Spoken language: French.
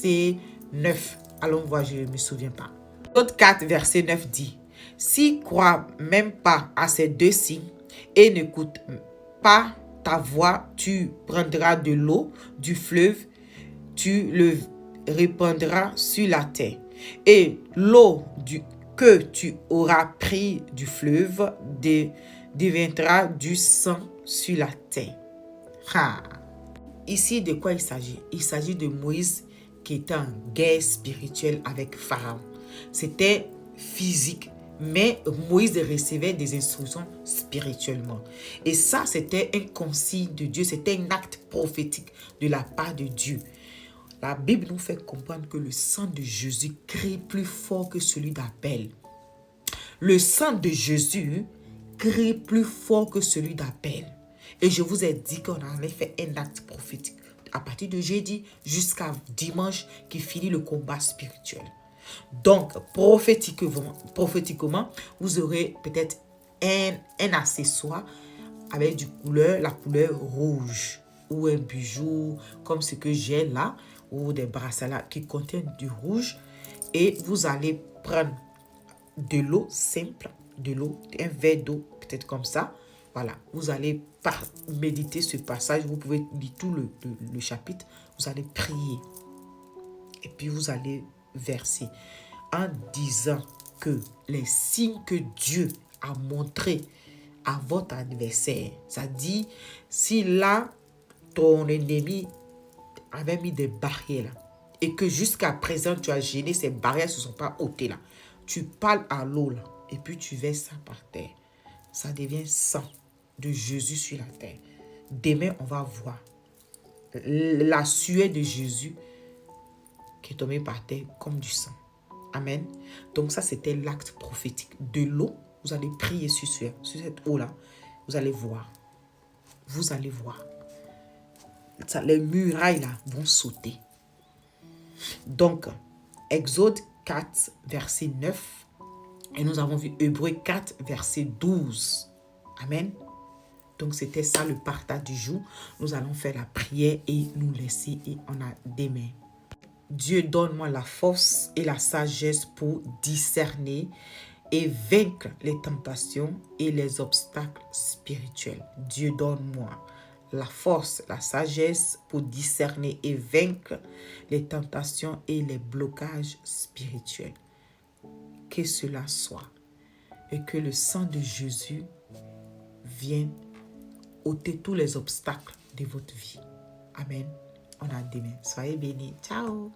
verset 9. Allons voir, je ne me souviens pas. Exode 4, verset 9 dit, « S'ils ne croient même pas à ces deux signes et n'écoutent pas ta voix, tu prendras de l'eau du fleuve, tu le répandras sur la terre. Et l'eau que tu auras pris du fleuve deviendra du sang sur la terre. » Ici, de quoi il s'agit? Il s'agit de Moïse qui était en guerre spirituelle avec Pharaon. C'était physique, mais Moïse recevait des instructions spirituellement. Et ça, c'était un consigne de Dieu, c'était un acte prophétique de la part de Dieu. La Bible nous fait comprendre que le sang de Jésus crie plus fort que celui d'Abel. Le sang de Jésus crie plus fort que celui d'Abel. Et je vous ai dit qu'on avait fait un acte prophétique à partir de jeudi jusqu'à dimanche qui finit le combat spirituel. Donc, prophétiquement, vous aurez peut-être un accessoire avec la couleur rouge ou un bijou comme ce que j'ai là ou des bracelets qui contiennent du rouge et vous allez prendre de l'eau simple, un verre d'eau peut-être comme ça. Voilà, vous allez méditer ce passage, vous pouvez lire tout le chapitre, vous allez prier et puis vous allez verser en disant que les signes que Dieu a montrés à votre adversaire, ça dit, si là, ton ennemi avait mis des barrières là, et que jusqu'à présent, tu as gêné, ces barrières ne se sont pas ôtées là, tu parles à l'eau là, et puis tu verses ça par terre. Ça devient sang de Jésus sur la terre. Demain, on va voir la sueur de Jésus qui est tombée par terre comme du sang. Amen. Donc ça, c'était l'acte prophétique. De l'eau, vous allez prier sur cette eau-là. Vous allez voir. Vous allez voir. Ça, les murailles là vont sauter. Donc, Exode 4, verset 9. Et nous avons vu Hébreux 4, verset 12. Amen. Donc, c'était ça le partage du jour. Nous allons faire la prière et nous laisser et on a demain. Dieu, donne-moi la force et la sagesse pour discerner et vaincre les tentations et les obstacles spirituels. Dieu, donne-moi la force, la sagesse pour discerner et vaincre les tentations et les blocages spirituels. Que cela soit et que le sang de Jésus vienne ôter tous les obstacles de votre vie. Amen. On a demain. Soyez bénis. Ciao.